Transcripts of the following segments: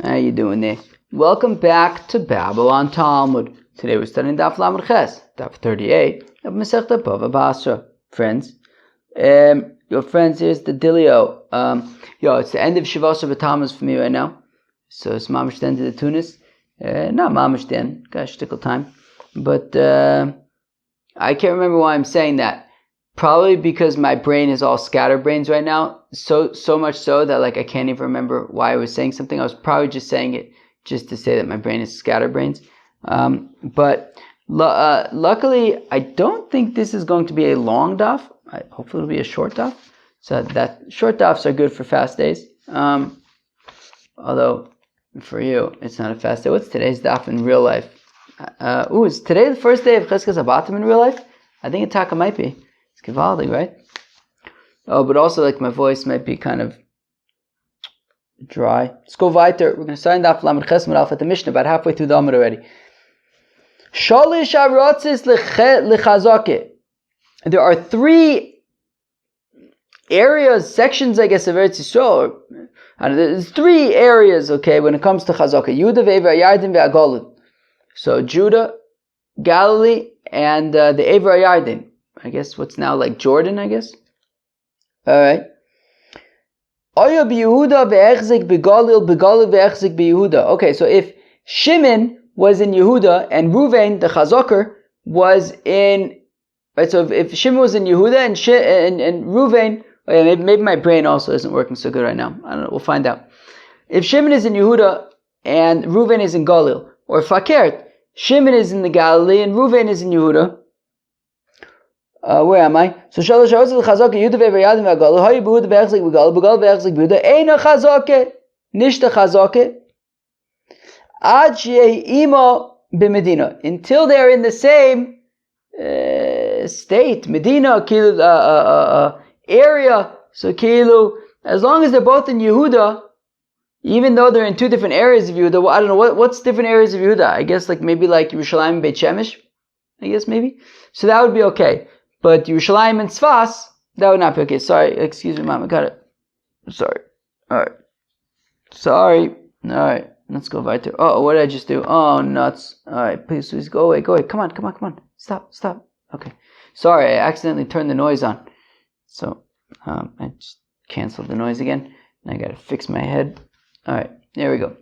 How you doing there? Welcome back to Babylon Talmud. Today we're studying Daf Lamed Ches, Daf 38 of Masechta BavaBasra. Friends, your friends, here's the Dilio. It's the end of Shavasar B'Tammuz for me right now. So it's mamish the end of the Tunis. Not mamish then, got a shtickle time. But I can't remember why I'm saying that. Probably because my brain is all scatterbrains right now. So much so that I can't even remember why I was saying something. I was probably just saying it just to say that my brain is scatterbrains. But luckily, I don't think this is going to be a long daf. Hopefully it'll be a short daf. So that short dafs are good for fast days. Although for you, it's not a fast day. What's today's daf in real life? Is today the first day of Cheskas Abatim in real life? I think Itaka might be. It's Givaldi, right? Oh, but also my voice might be kind of dry. Let's go weiter. We're going to sign Daf Lamed Ches Alf at the Mishnah, about halfway through the Amud already. Shalish Arotzis Lechazake. There are three areas, sections, I guess, of Eretz Yisrael. There's three areas, okay, when it comes to Chazaka. Yehuda, Ve'ever, Yarden, Ve'agolid. So Judah, Galilee, and the Ever Yarden. I guess what's now Jordan, I guess. Alright. Okay, so if Shimon was in Yehuda and Ruvain, the Chazoker, was in... Right, so if Shimon was in Yehuda and Ruvain... maybe my brain also isn't working so good right now. I don't know, we'll find out. If Shimon is in Yehuda and Ruvain is in Galil, or Fakert, Shimon is in the Galilee and Ruvain is in Yehuda... where am I? So Shalosh Harotzis L'Chazake Yehuda Ve'ever Yarden Ve'agolid Hayu B'Yehuda Ve'echzik B'Galil B'Galil Ve'echzik B'Yehuda Eina Chazake Nishta Chazake Ad She'eh Imo B'Medina, until they're in the same state, Medina, area. So as long as they're both in Yehuda, even though they're in two different areas of Yehuda, I don't know what's different areas of Yehuda. I guess maybe Yerushalayim and Beit Shemesh. I guess maybe. So that would be okay. But Yerushalayim and Tzfas, that would not be okay. Sorry, excuse me, Mom, I got it. Sorry. Alright. Sorry. Alright, let's go weiter. Oh, what did I just do? Oh, nuts. Alright, please, go away. Come on. Stop. Okay. Sorry, I accidentally turned the noise on. So, I just canceled the noise again. And I gotta fix my head. Alright, there we go.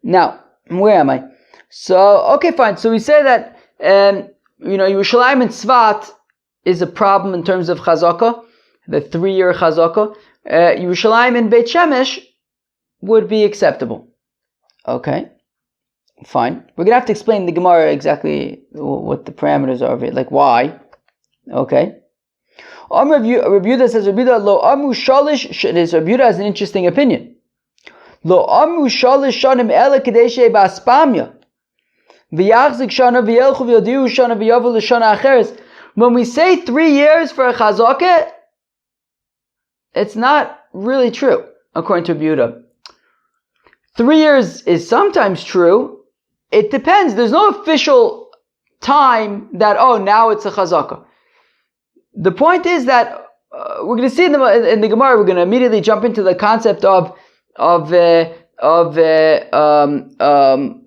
Now, where am I? So, okay, fine. So we say that, Yerushalayim and Tzvat is a problem in terms of Chazaka, the 3-year Chazaka. Yerushalayim and Beit Shemesh would be acceptable. Okay, fine. We're going to have to explain the Gemara exactly what the parameters are of it, why. Okay. Rabbi Yehuda says, Lo Amu Shalish, Rabbi Yehuda has an interesting opinion. Lo Amu Shalish Shanim Ele Kadeshe Baspamya. When we say 3 years for a chazakah, it's not really true, according to Yehuda. 3 years is sometimes true. It depends. There's no official time that, now it's a chazakah. The point is that we're going to see in the Gemara, we're going to immediately jump into the concept of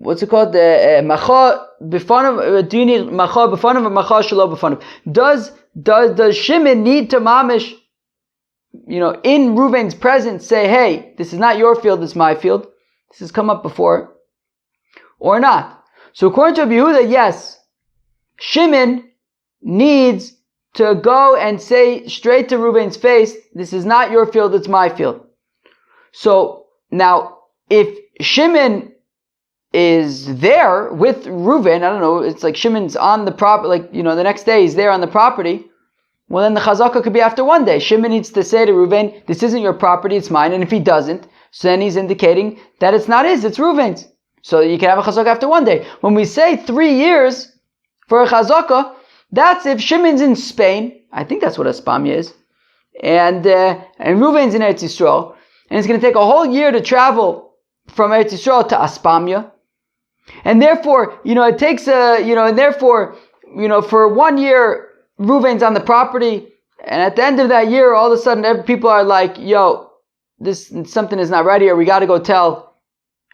what's it called? The macha b'fanav. Do you need macha b'fanav or macha shelo b'fanav? Does Shimon need to mamish, in Reuven's presence, say, hey, this is not your field, this is my field. This has come up before, or not? So according to Rabbi Yehuda, yes, Shimon needs to go and say straight to Reuven's face, this is not your field, it's my field. So now, if Shimon is there with Reuven, I don't know, it's Shimon's on the property, the next day he's there on the property, well then the chazaka could be after 1 day. Shimon needs to say to Reuven, this isn't your property, it's mine, and if he doesn't, so then he's indicating that it's not his, it's Reuven's. So you can have a chazaka after 1 day. When we say 3 years for a chazaka, that's if Shimon's in Spain, I think that's what a spamya is, and Reuven's in Eretz Yisrael, and it's going to take a whole year to travel from Eretz Yisrael to Aspamya. And therefore, it takes for 1 year, Reuven's on the property, and at the end of that year, all of a sudden, people are like, yo, something is not right here. We got to go tell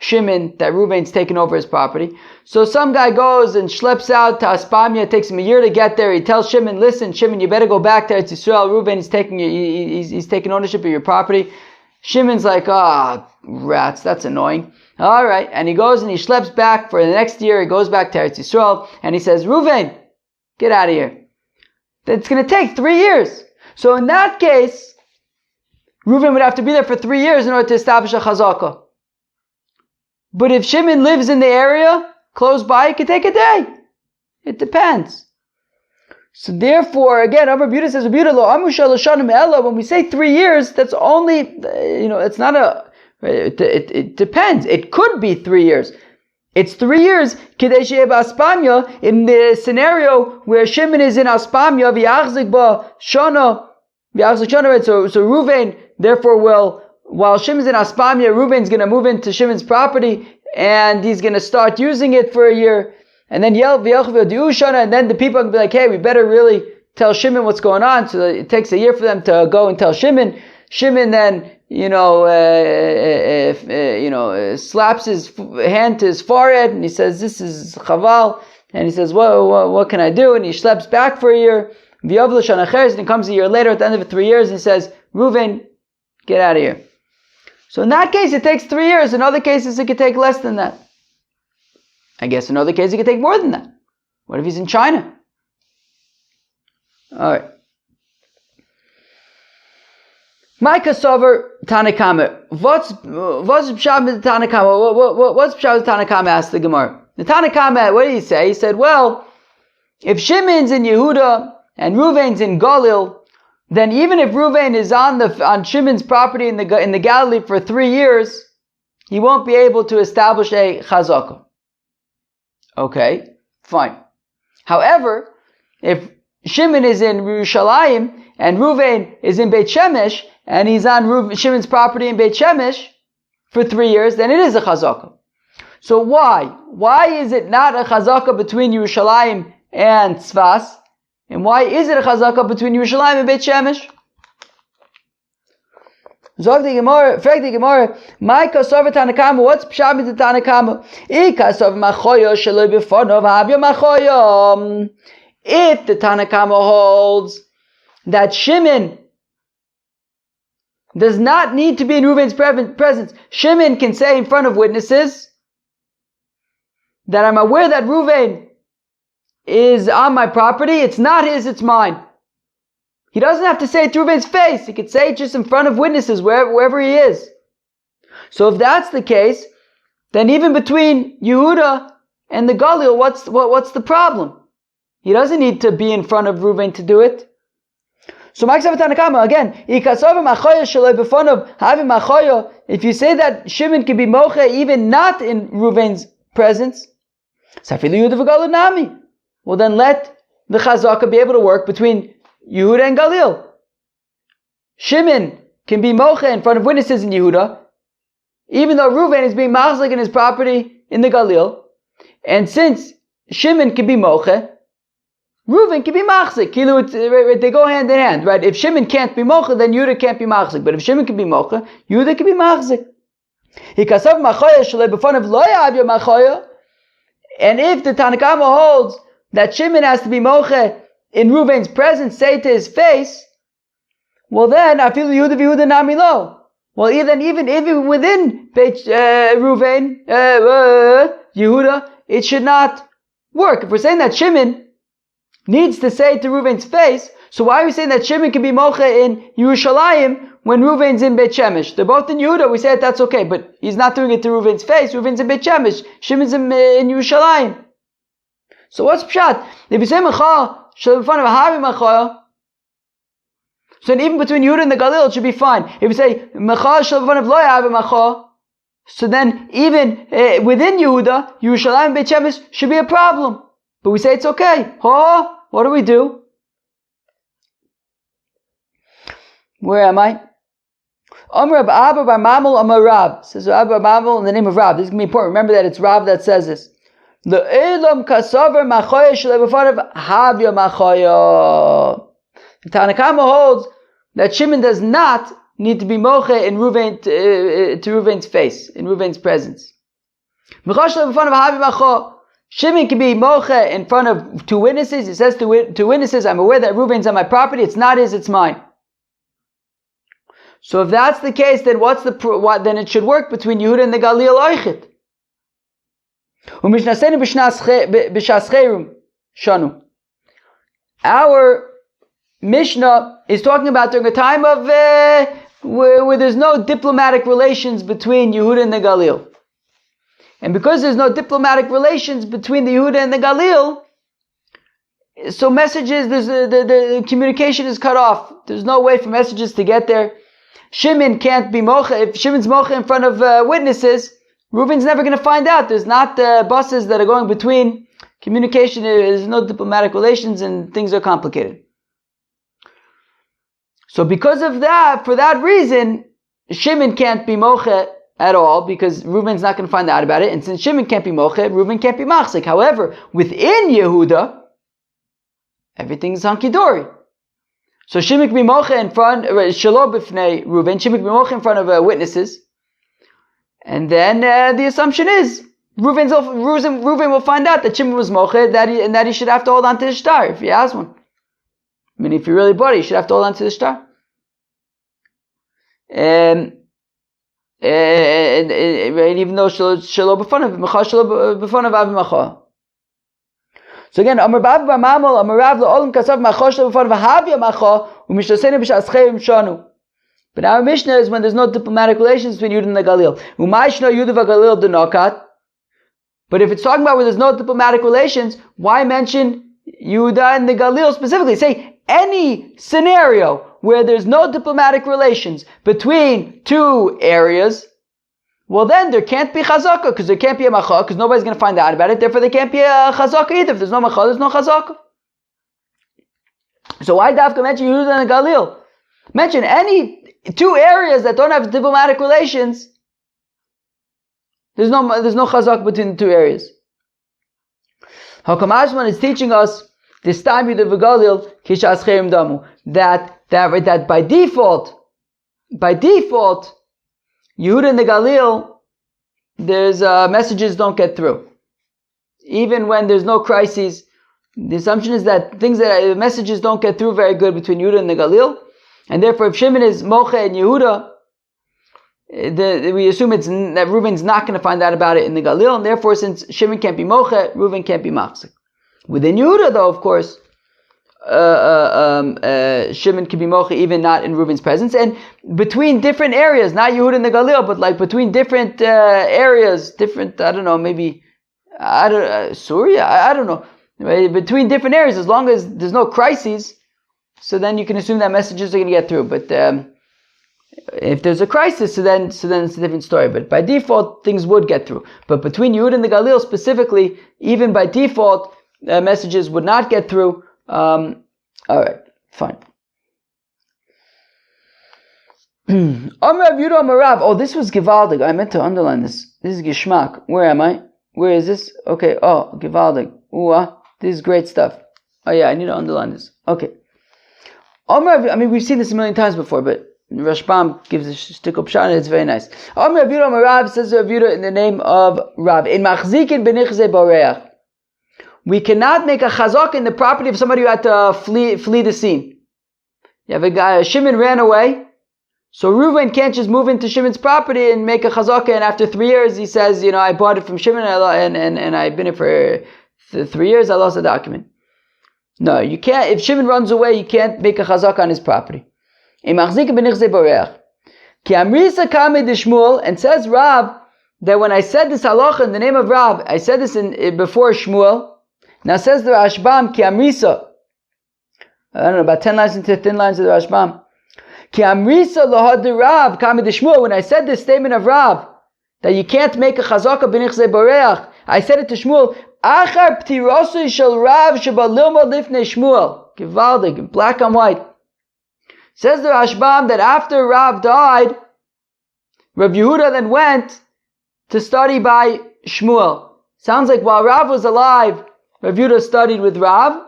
Shimon that Reuven's taken over his property. So some guy goes and schleps out to Aspamia. It takes him a year to get there. He tells Shimon, listen, Shimon, you better go back there. It's Yisrael. Reuven is he's taking ownership of your property. Shimon's like, rats, that's annoying. All right. And he goes and he schleps back for the next year. He goes back to Eretz Yisrael and he says, Reuven, get out of here. It's going to take 3 years. So in that case, Reuven would have to be there for 3 years in order to establish a chazakah. But if Shimon lives in the area, close by, it could take a day. It depends. So therefore, again, Amar Buda says, when we say 3 years, that's only, it's not it depends. It could be 3 years. It's 3 years, in the scenario where Shimon is in Aspamya, so Reuven, therefore, while Shimon's in Aspamya, Reuven's going to move into Shimon's property, and he's going to start using it for a year, and then and then the people are going to be like, hey, we better really tell Shimon what's going on. So it takes a year for them to go and tell Shimon. Shimon then, slaps his hand to his forehead, and he says, this is chaval, and he says, what can I do? And he schleps back for a year. And he comes a year later at the end of 3 years, and he says, Reuven, get out of here. So in that case, it takes 3 years. In other cases, it could take less than that. I guess in other cases, it could take more than that. What if he's in China? All right. Micah Sover Tanakama. What's Pshat with Tanakama? What's Pshat with Tanakama? Asked the Gemara. The Tanakama, what did he say? He said, well, if Shimon's in Yehuda and Reuven's in Galil, then even if Reuven is on Shimon's property in the Galilee for 3 years, he won't be able to establish a chazakah. Okay, fine. However, if Shimon is in Yerushalayim and Reuven is in Beit Shemesh and he's on Shimon's property in Beit Shemesh for 3 years, then it is a chazakah. So why? Why is it not a chazakah between Yerushalayim and Tzfas? And why is it a chazakah between Yerushalayim and Beit Shemesh? Zog the Gemara, frag the Gemara, my kasav Tanakama, what's pshat with the Tanakama? Kasav machoyo shaloi b'fonov havya machoyo. If the Tanakama holds that Shimon does not need to be in Reuven's presence, Shimon can say in front of witnesses that I'm aware that Reuven is on my property. It's not his, it's mine. He doesn't have to say it to Reuven's face. He could say it just in front of witnesses, wherever he is. So if that's the case, then even between Yehuda and the Galil, what's the problem? He doesn't need to be in front of Reuven to do it. So again, if you say that Shimon can be moche even not in Reuven's presence, well then let the chazakah be able to work between Yehuda and Galil. Shimon can be moche in front of witnesses in Yehuda, even though Reuven is being machzik in his property in the Galil. And since Shimon can be moche, Reuven can be machzik. They go hand in hand, right? If Shimon can't be moche, then Yehuda can't be machzik. But if Shimon can be moche, Yehuda can be machzik. And if the Tanakama holds that Shimon has to be moche in Reuven's presence, say to his face, well then, afilu Yehuda v'Yehuda nami lo. Well, even within Reuven, Yehuda, it should not work. If we're saying that Shimon needs to say it to Reuven's face, so why are we saying that Shimon can be mocha in Yerushalayim when Reuven's in Beit Shemesh? They're both in Yehuda, we say that's okay, but he's not doing it to Reuven's face. Reuven's in Beit Shemesh, Shimon's in Yerushalayim. So what's pshat? If you say macha, shall be fun of havi macha, so then even between Yehuda and the Galil, it should be fine. If you say macha shall be fun of lo havi macha, so then even within Yehuda, Yerushalayim and Beit Shemesh should be a problem. But we say it's okay. What do we do? Where am I? Amr Abba Bar Mamul Amar Rab. Says Abba Bar Mamul in the name of Rab. This is going to be important. Remember that it's Rab that says this. The Elam Kasavar Machoya Shalebafarav Havya Machoya. The Tanakama holds that Shimon does not need to be moche in Reuven to Reuven's face, in Reuven's presence. Shimon can be moche in front of two witnesses. He says to two witnesses, I'm aware that Reuven's on my property. It's not his, it's mine. So if that's the case, then then it should work between Yehuda and the Galil Oichet. Our Mishnah is talking about during a time of where there's no diplomatic relations between Yehuda and the Galil. And because there's no diplomatic relations between the Yehuda and the Galil, so messages, the communication is cut off. There's no way for messages to get there. Shimon can't be mocha. If Shimon's mocha in front of witnesses, Reuven's never going to find out. There's not buses that are going between communication. There's no diplomatic relations and things are complicated. So because of that, for that reason, Shimon can't be mocha at all because Reuven's not going to find out about it. And since Shimon can't be mocha, Reuven can't be machzik. However, within Yehuda, everything's hunky-dory. So Shimon can be mocha in front, Shalom b'fnei Reuven, Shimon can be mocha in front of witnesses. And then the assumption is, Reuven will find out that Shimon was mocha, and that he should have to hold on to his star if he has one. I mean, if he really bought it, he should have to hold on to the star. And even though Shalom b'fanav Avi Macha. So again, Amar Bav Bar Mamel, Amar Rav La'olam Kasav Macha Shalom b'fanav Havya Macha U'mishlosenu b'shascherim Shanu. But our Mishnah is when there's no diplomatic relations between Yehuda and the Galil. U'mayishno Yehuda v'Galil denokat. But if it's talking about where there's no diplomatic relations, why mention Yehuda and the Galil specifically? Say any scenario where there's no diplomatic relations between two areas, well then there can't be chazaka, because there can't be a macha, because nobody's going to find out about it, therefore there can't be a chazaka either. If there's no macha, there's no chazaka. So why Dafka mention Yehuda and the Galil? Mention any two areas that don't have diplomatic relations, there's no chazaka between the two areas. Hakam Ashman is teaching us this time Yehuda v'Galil kishas cherim damu, that by default, Yehuda and the Galil, there's messages don't get through. Even when there's no crises, the assumption is that messages don't get through very good between Yehuda and the Galil, and therefore if Shimon is mocha and Yehuda, we assume that Reuven's not going to find out about it in the Galil, and therefore since Shimon can't be mocha, Reuven can't be machzik. Within Yehuda, though, of course, Shimon can be mocha even not in Reuven's presence, and between different areas, not Yehuda and the Galil, but like between different areas, different, I don't know, maybe Syria, I don't know, right? Between different areas, as long as there's no crises, so then you can assume that messages are going to get through. But if there's a crisis, so then it's a different story. But by default, things would get through. But between Yehuda and the Galil specifically, even by default, messages would not get through. Alright, fine. Oh, this was Givaldig. I meant to underline this. This is Gishmak. Where am I? Where is this? Okay, Givaldig. This is great stuff. Oh yeah, I need to underline this. Okay. We've seen this a million times before, but Rashbam gives a shtickle pshat, and it's very nice. Rav says Rav Yehuda in the name of Rav. In Machzikin benichze boreach. We cannot make a chazak in the property of somebody who had to flee the scene. You have a guy, Shimon ran away, so Reuven can't just move into Shimon's property and make a chazaka, and after 3 years he says, I bought it from Shimon and I've been here for 3 years, I lost the document. No, you can't. If Shimon runs away, you can't make a chazaka on his property. And says Rav that when I said this halacha in the name of Rav, I said this before Shmuel. Now says the Rashbam, Ki Amrisa, I don't know, about 10 lines into 10 lines of the Rashbam. Ki Amrisa lohad Rav, Kami de Shmuel. When I said this statement of Rav, that you can't make a chazaka b'nichzei boreach, I said it to Shmuel, Achar p'tirosui shel Rav sheba lilmod lifnei Shmuel. Givaldig, in black and white. Says the Rashbam that after Rav died, Rav Yehuda then went to study by Shmuel. Sounds like while Rav was alive, Rav Yehuda studied with Rav.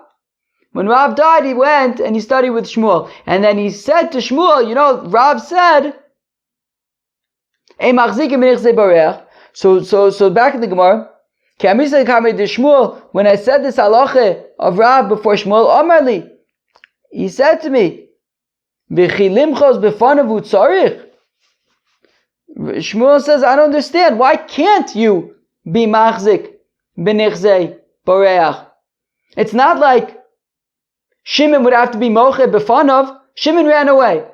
When Rav died, he went and he studied with Shmuel. And then he said to Shmuel, Rav said, So back in the Gemara, when I said this halacha of Rav before Shmuel, Amarli, he said to me, Shmuel says, I don't understand. Why can't you be machzik b'nichzei boreach? It's not like Shimon would have to be moche b'fanav. Shimon ran away.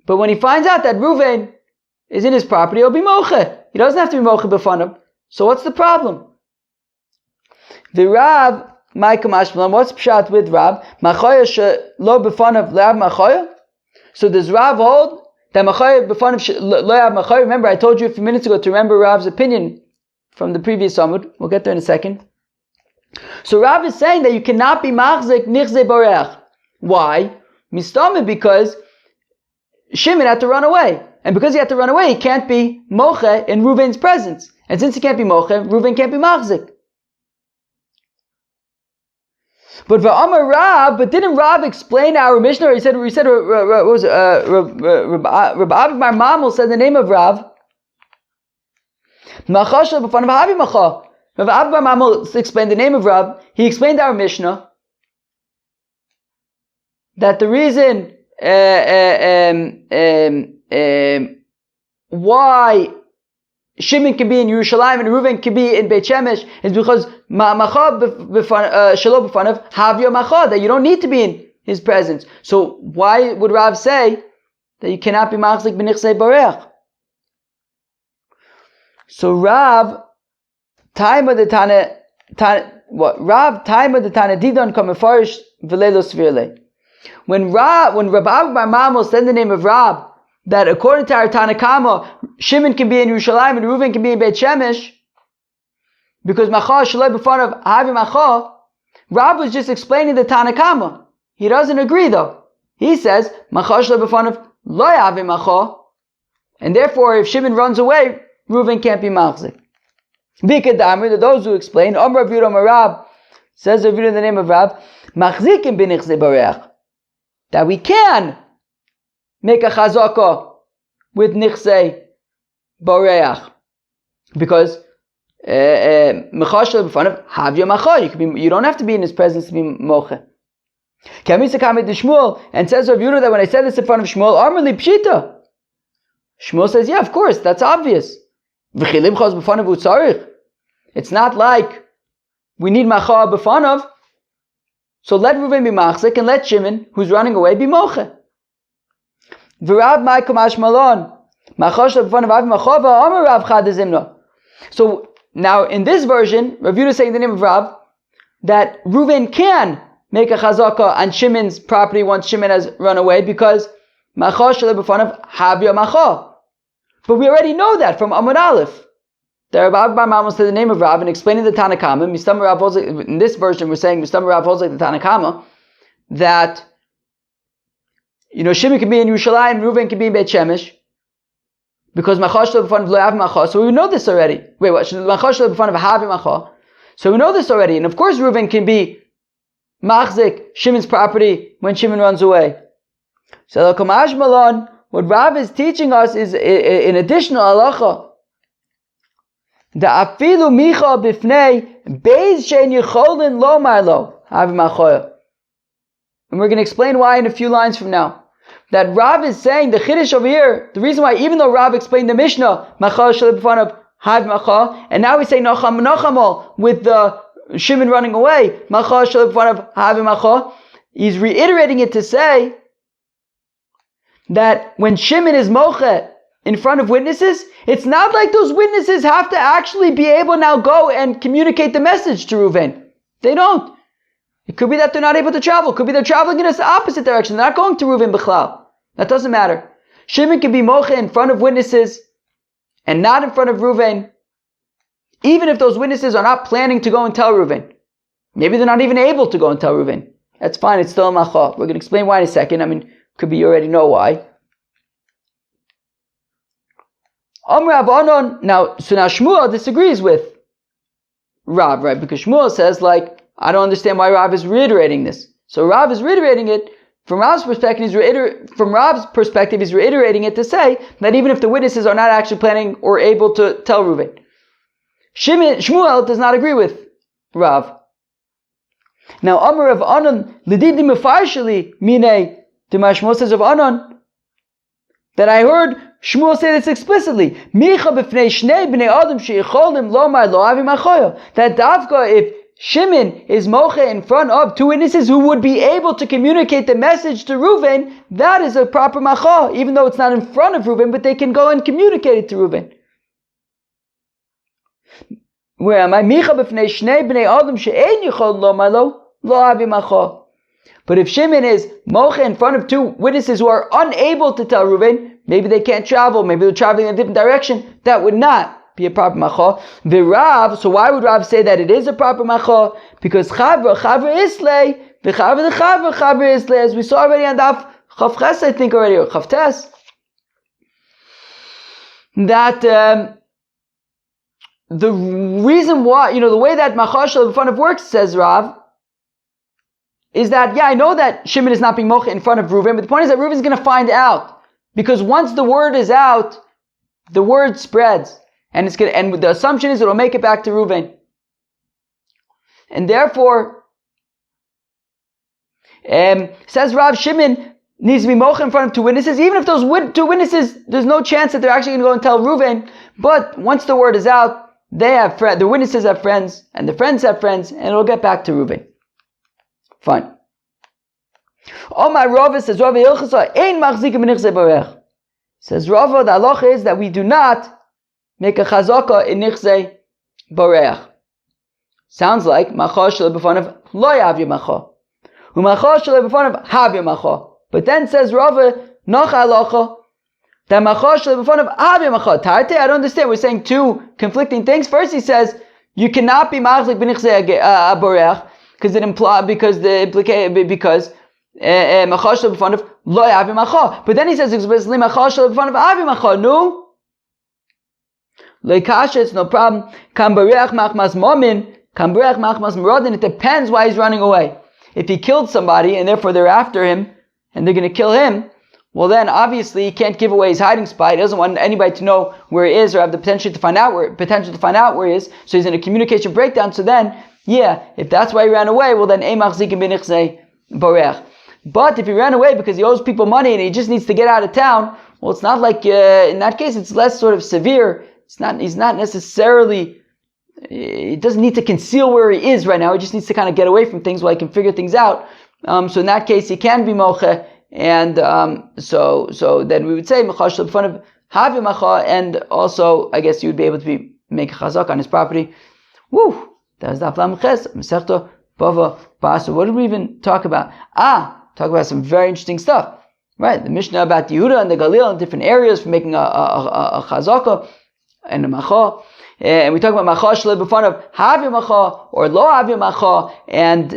But when he finds out that Reuven is in his property, he'll be moche. He doesn't have to be moche b'fanav. So what's the problem? The Rav, what's pshat with Rav? Machoya lo b'fanav le'av machoya? So does Rav hold that machoya b'fanav lo have machoya? Remember, I told you a few minutes ago to remember Rav's opinion from the previous Amud. We'll get there in a second. So Rav is saying that you cannot be machzik nichzei boreach. Why? Mistama, because Shimon had to run away. And because he had to run away, he can't be moche in Reuven's presence. And since he can't be moche, Reuven can't be machzik. But v'amar Rav, but didn't Rav explain our Mishnah? He said, Rabbi Bar Mamul said the name of Rav. Rabbi Bar Mamul explained the name of Rav. He explained our Mishnah that the reason why Shimon can be in Yerushalayim and Reuven can be in Beit Shemesh is because Shelo b'fanav havya macha, that you don't need to be in his presence. So why would Rav say that you cannot be machzik b'nichsei boreach? So Rav time of the Tana didon kamefarish v'leilo svirle. When Rabbi Bar Mamul said the name of Rav, that according to our Tanakama, Shimon can be in Yerushalayim and Reuven can be in Beit Shemesh, because Macha Shaloi b'fanav Havi Macha, Rav was just explaining the Tanakama. He doesn't agree though. He says, Macha Shaloi b'fanav Lo Havi Macha, and therefore if Shimon runs away, Reuven can't be machzik. Bikadamri, those who explain, Amar Rav Yehuda Rab, says Rav Yehuda in the name of Rav, Machzikim b'nichzei boreach, that we can make a chazaka with nichsei boreach, because mechashel b'fanav havya macha. You don't have to be in his presence to be moche. Kamisa kamed Shmuel, and says Rav Yehuda that when I said this in front of Shmuel, Amrli pshita. Shmuel says, yeah, of course, that's obvious. V'chilimchos b'fanav utzarich. It's not like we need macha b'fanav. So let Reuven be machzik and let Shimon, who's running away, be moche. V'Rav ma'akom ashmalon machosh b'fanav avi macha v'amar Rav chadazimna. So now in this version, Rav Yehuda is saying the name of Rav that Reuven can make a chazaka on Shimon's property once Shimon has run away, because machosh b'fanav havya macha. But we already know that from Amud Aleph. The Rabbi Bar Mamul said the name of Rav and explaining the Tanakama. In this version, we're saying Mistam Rav holds like the Tanakama, that Shimon can be in Yerushalayim, Reuven can be in Beit Shemesh, because machash lo b'fanav lo havi macha. So we know this already. Wait, what? Machash lo b'fanav havi macha. So we know this already, and of course Reuven can be machzik Shimon's property when Shimon runs away. So the Kamash Malon, what Rav is teaching us is an additional halacha. The afilu micha b'fnei beis shein yicholin lo marlo havi machoya. And we're going to explain why in a few lines from now. That Rav is saying, the Chiddush over here, the reason why, even though Rav explained the Mishnah, macha shel b'fanav havi macha, and now we say nacham nachamol with the Shimon running away, macha shel b'fanav havi macha, he's reiterating it to say that when Shimon is moche in front of witnesses, it's not like those witnesses have to actually be able now go and communicate the message to Reuven. They don't. It could be that they're not able to travel. It could be they're traveling in the opposite direction. They're not going to Reuven B'chlal. That doesn't matter. Shimon can be moche in front of witnesses and not in front of Reuven, even if those witnesses are not planning to go and tell Reuven. Maybe they're not even able to go and tell Reuven. That's fine. It's still a macha. We're going to explain why in a second. Could be you already know why. Now Shmuel disagrees with Rav, right? Because Shmuel says, I don't understand why Rav is reiterating this. So Rav is reiterating it. From Rav's perspective, he's reiterating it to say that even if the witnesses are not actually planning or able to tell Reuven. Shmuel does not agree with Rav. Now, Amar of Anan, Lididi Mefarshali, Mine, to my Shmuel says of Anan, that I heard Shmuel say this explicitly. That Davka, if Shimon is mocha in front of two witnesses who would be able to communicate the message to Reuven, that is a proper macha, even though it's not in front of Reuven, but they can go and communicate it to Reuven. Where am I? But if Shimon is mocha in front of two witnesses who are unable to tell Reuven, maybe they can't travel, maybe they're traveling in a different direction, that would not be a proper macha. Rav, so why would Rav say that it is a proper macha? Because chavra islay, v'chavra islay, as we saw already on Daf Chavches, I think already, or Chavtes, that the reason why, the way that macha shel b'fanav works, says Rav, is that, I know that Shimon is not being mocha in front of Reuven, but the point is that Reuven is going to find out. Because once the word is out, the word spreads. And the assumption is it'll make it back to Reuven. And therefore, says Rav, Shimon needs to be mocha in front of two witnesses, even if those two witnesses, there's no chance that they're actually going to go and tell Reuven. But once the word is out, the witnesses have friends, and the friends have friends, and it'll get back to Reuven. Fine. Oh my Rava, says Rava Ilchasa, ein machzikim b'nichzei borech. Says Rava, the halacha is that we do not make a chazaka in nichzei borech. Sounds like macha shel b'fanav lo yavya macha, u'macha shel b'fanav havya macha. But then says Rava, noch halacha that macha shel b'fanav havya macha. Tarte, I don't understand. We're saying two conflicting things. First, he says you cannot be machzik b'nichzei borech because macha shel b'fanav lo yavya macha. But then he says explicitly macha shel b'fanav havya macha. No. Leikasha, it's no problem. Kambareach machmas momin, kambareach machmas merodin. It depends why he's running away. If he killed somebody and therefore they're after him and they're going to kill him, well then obviously he can't give away his hiding spot. He doesn't want anybody to know where he is or have the potential to find out where he is. So he's in a communication breakdown. So then, if that's why he ran away, well then ein machzikim b'nichzei borech. But if he ran away because he owes people money and he just needs to get out of town, well, it's not like in that case it's less sort of severe. He's not necessarily, he doesn't need to conceal where he is right now. He just needs to kind of get away from things while he can figure things out. So in that case, he can be mocha, and so then we would say macha shel b'fanav havya macha, and also I guess you would be able to make a chazak on his property. Woo! That was Daf Lam Ches Masechta BavaBasra. What did we even talk about? Talk about some very interesting stuff. Right, the Mishnah about Yehuda and the Galil in different areas for making a chazaka and a macha, and we talk about macha shel b'fanav havya macha or lo havya macha, and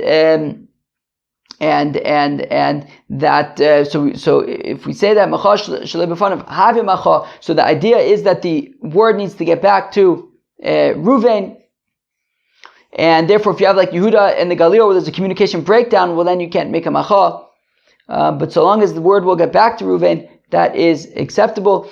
that so if we say that macha shel b'fanav havya macha, so the idea is that the word needs to get back to Reuven, and therefore if you have like Yehuda and the Galil where there's a communication breakdown, well then you can't make a macha. But so long as the word will get back to Reuven, that is acceptable.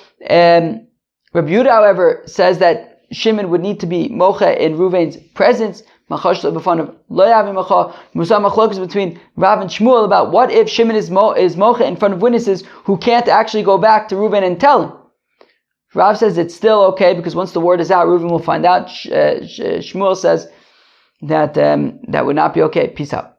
Rabbi Yehuda, however, says that Shimon would need to be mocha in Reuven's presence. Macha shel b'fanav lo yavya macha. Musa machlokas between Rav and Shmuel about what if Shimon is mocha in front of witnesses who can't actually go back to Reuven and tell him. Rav says it's still okay because once the word is out, Reuven will find out. Shmuel says that that would not be okay. Peace out.